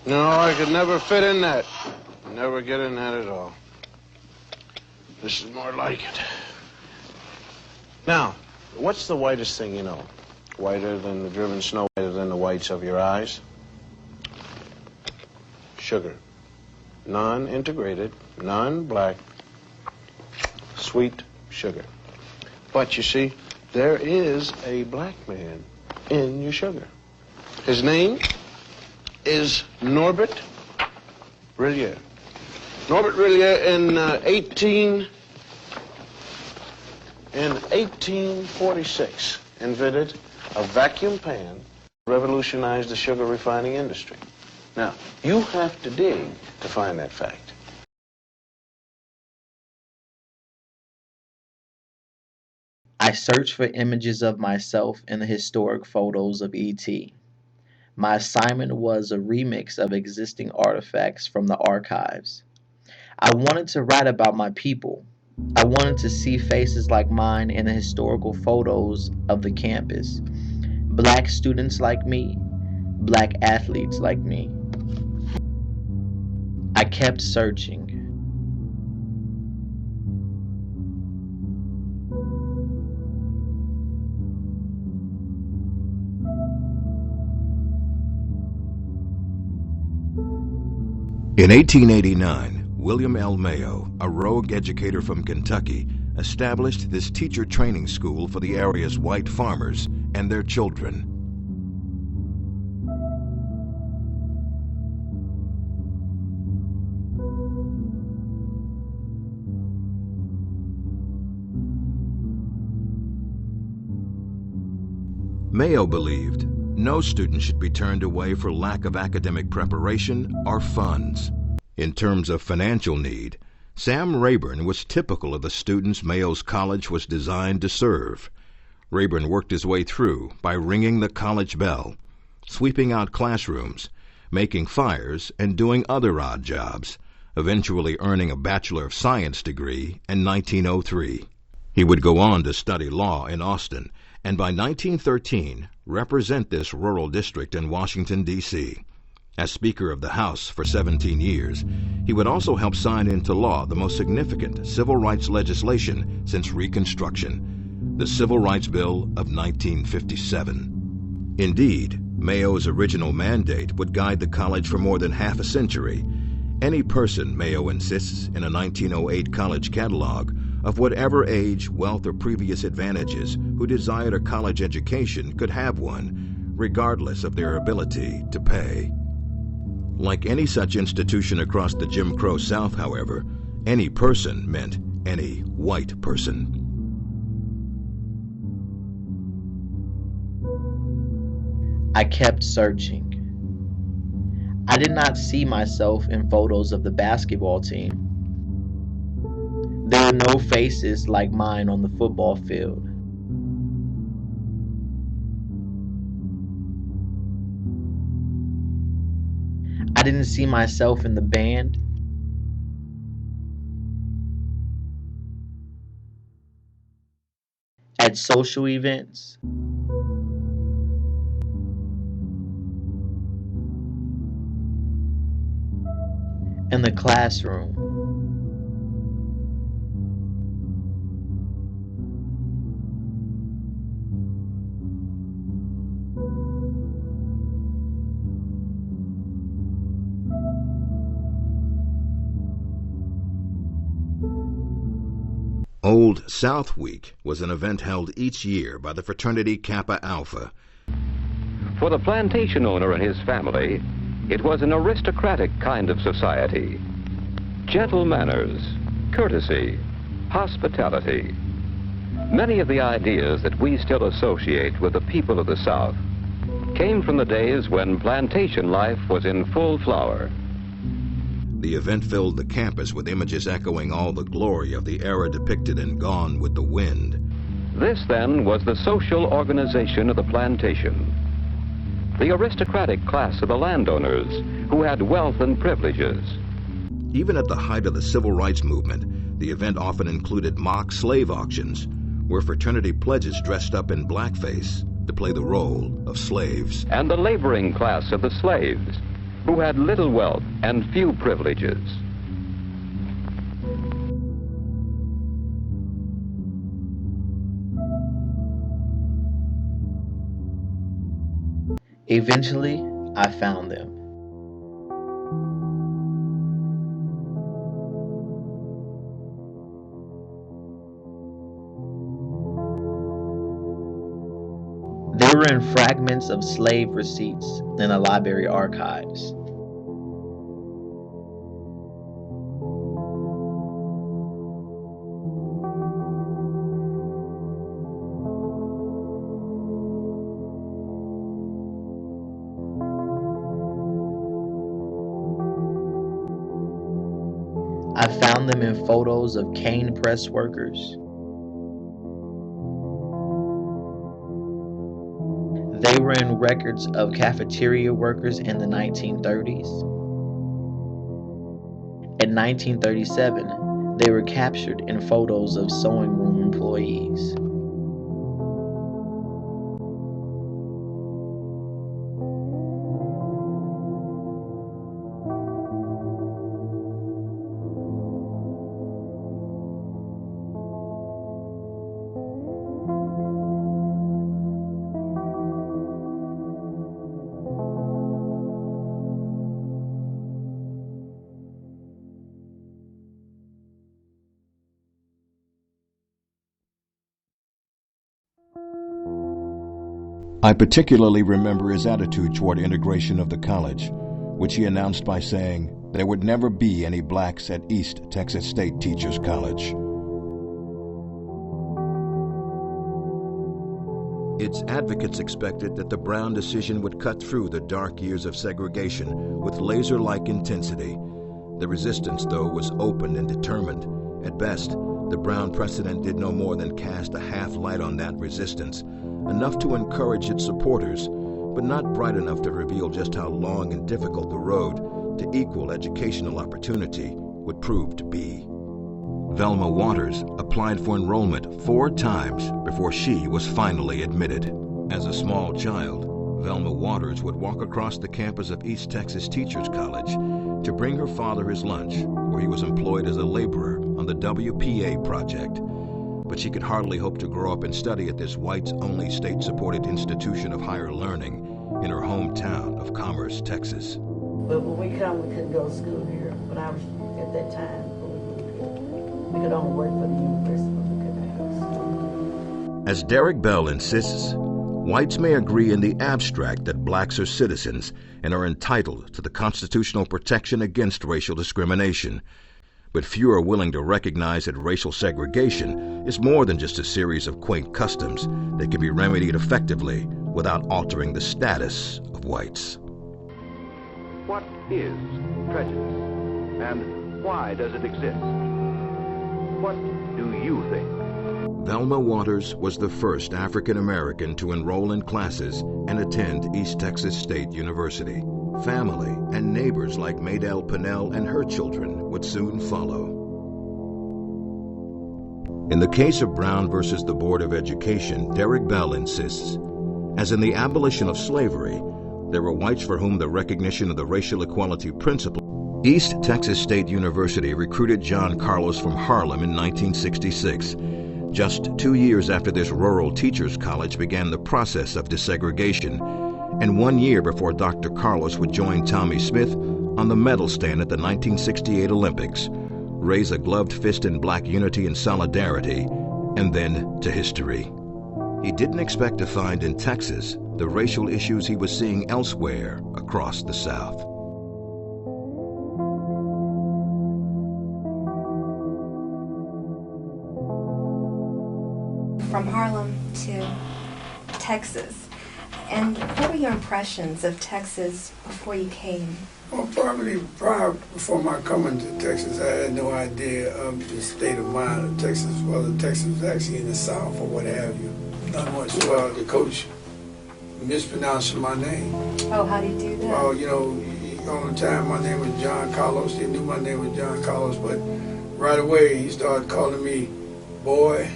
No, I could never fit in that. Never get in that at all. This is more like it. Now, what's the whitest thing you know? Whiter than the driven snow, whiter than the whites of your eyes? Sugar. Non-integrated, non-black, sweet sugar. But you see, there is a black man in your sugar. His name is Norbert Rillier. Norbert Rillier in 1846 invented a vacuum pan, revolutionized the sugar refining industry. Now, you have to dig to find that fact. I searched for images of myself in the historic photos of E.T. My assignment was a remix of existing artifacts from the archives. I wanted to write about my people. I wanted to see faces like mine in the historical photos of the campus. Black students like me, black athletes like me. I kept searching. In 1889, William L. Mayo, a rogue educator from Kentucky, established this teacher training school for the area's white farmers and their children. Mayo believed no student should be turned away for lack of academic preparation or funds. In terms of financial need, Sam Rayburn was typical of the students Mayo's college was designed to serve. Rayburn worked his way through by ringing the college bell, sweeping out classrooms, making fires, and doing other odd jobs, eventually earning a Bachelor of Science degree in 1903. He would go on to study law in Austin, and by 1913 represent this rural district in Washington, D.C. As Speaker of the House for 17 years, he would also help sign into law the most significant civil rights legislation since Reconstruction, the Civil Rights Bill of 1957. Indeed, Mayo's original mandate would guide the college for more than half a century. Any person, Mayo insists in a 1908 college catalog, of whatever age, wealth, or previous advantages who desired a college education could have one, regardless of their ability to pay. Like any such institution across the Jim Crow South, however, any person meant any white person. I kept searching. I did not see myself in photos of the basketball team. There were no faces like mine on the football field. I didn't see myself in the band. At social events. In the classroom. Old South Week was an event held each year by the fraternity Kappa Alpha. For the plantation owner and his family, it was an aristocratic kind of society. Gentle manners, courtesy, hospitality. Many of the ideas that we still associate with the people of the South came from the days when plantation life was in full flower. The event filled the campus with images echoing all the glory of the era depicted in Gone with the Wind. This, then, was the social organization of the plantation. The aristocratic class of the landowners who had wealth and privileges. Even at the height of the civil rights movement, the event often included mock slave auctions, where fraternity pledges dressed up in blackface to play the role of slaves. And the laboring class of the slaves, who had little wealth and few privileges. Eventually, I found them. They were in fragments of slave receipts in the library archives. I found them in photos of cane press workers. They were in records of cafeteria workers in the 1930s. In 1937, they were captured in photos of sewing room employees. I particularly remember his attitude toward integration of the college, which he announced by saying there would never be any blacks at East Texas State Teachers College. Its advocates expected that the Brown decision would cut through the dark years of segregation with laser-like intensity. The resistance, though, was open and determined. At best, the Brown precedent did no more than cast a half light on that resistance, enough to encourage its supporters, but not bright enough to reveal just how long and difficult the road to equal educational opportunity would prove to be. Velma Waters applied for enrollment 4 times before she was finally admitted. As a small child, Velma Waters would walk across the campus of East Texas Teachers College to bring her father his lunch, where he was employed as a laborer on the WPA project. But she could hardly hope to grow up and study at this whites-only state-supported institution of higher learning in her hometown of Commerce, Texas. But when we couldn't go to school here. But I was, at that time, we could only work for the university, but we couldn't have school. As Derek Bell insists, whites may agree in the abstract that blacks are citizens and are entitled to the constitutional protection against racial discrimination. But few are willing to recognize that racial segregation is more than just a series of quaint customs that can be remedied effectively without altering the status of whites. What is prejudice, and why does it exist? What do you think? Velma Waters was the first African American to enroll in classes and attend East Texas State University. Family and neighbors like Maydell Pinnell and her children would soon follow. In the case of Brown versus the Board of Education, Derek Bell insists, as in the abolition of slavery, there were whites for whom the recognition of the racial equality principle. East Texas State University recruited John Carlos from Harlem in 1966. Just 2 years after this rural teachers' college began the process of desegregation, and 1 year before Dr. Carlos would join Tommie Smith on the medal stand at the 1968 Olympics, raise a gloved fist in black unity and solidarity, and then to history. He didn't expect to find in Texas the racial issues he was seeing elsewhere across the South. From Harlem to Texas. And what were your impressions of Texas before you came? Well, probably prior before my coming to Texas, I had no idea of the state of mind of Texas, whether Texas was actually in the South or what have you. Not much. Well, the coach mispronounced my name. Oh, how do you do that? Well, you know, all the time my name was John Carlos. They knew my name was John Carlos, but right away he started calling me boy,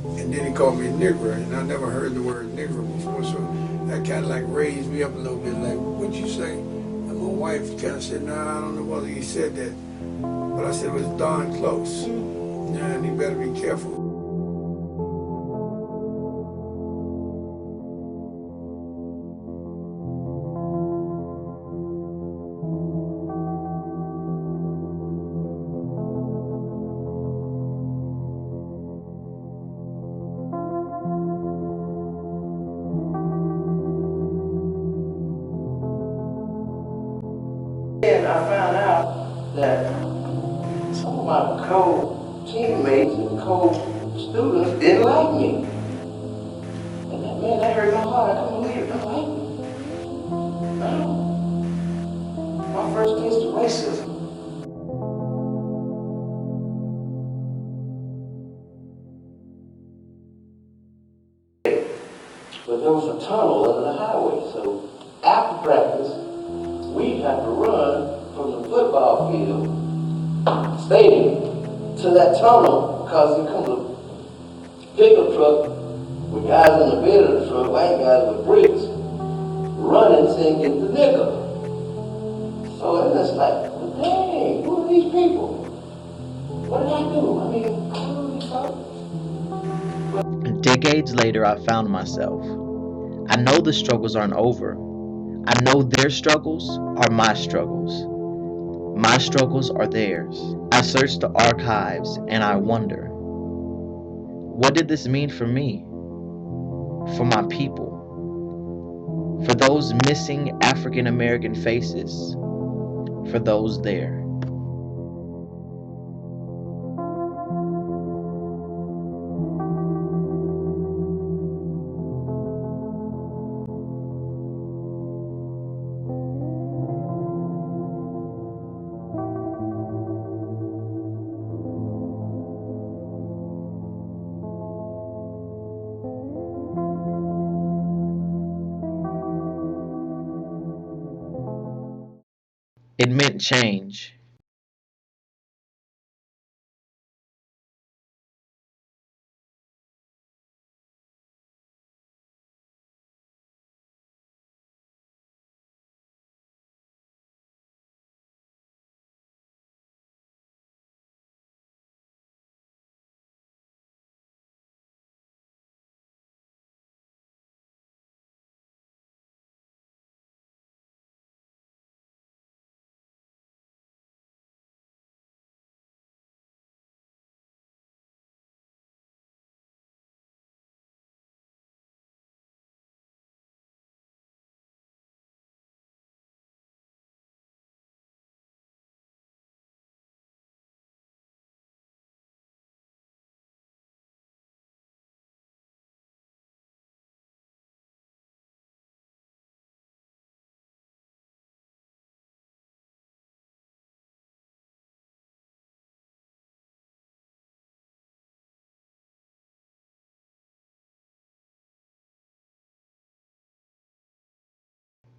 and then he called me nigger, and I never heard the word nigger before, so that kind of like raised me up a little bit, like, what'd you say? I'm My wife kind of said, "Nah, I don't know whether he said that," but I said it was darn close. Yeah, and he better be careful. And I found out that some of my co-teammates and co-students didn't like me. And that hurt my heart. I couldn't believe it. Don't like me. No. My first taste of racism. But there was a tunnel under the highway, so after practice, we'd have to run from the football field, stadium, to that tunnel, because here comes a pickup truck with guys in the bed of the truck, white guys with bricks, running saying, "Get the nigga." So then it's like, well, dang, who are these people? What did I do? I mean, who are these folks? Decades later, I found myself. I know the struggles aren't over. I know their struggles are my struggles. My struggles are theirs. I search the archives and I wonder, what did this mean for me? For my people? For those missing African American faces? For those there? It meant change.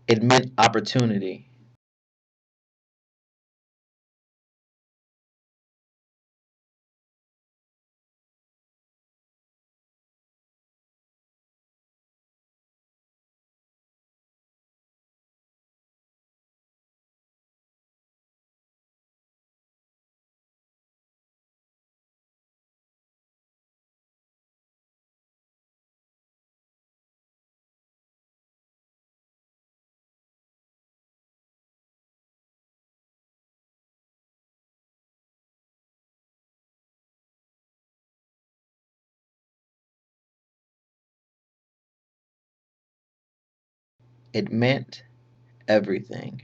It meant opportunity. It meant everything.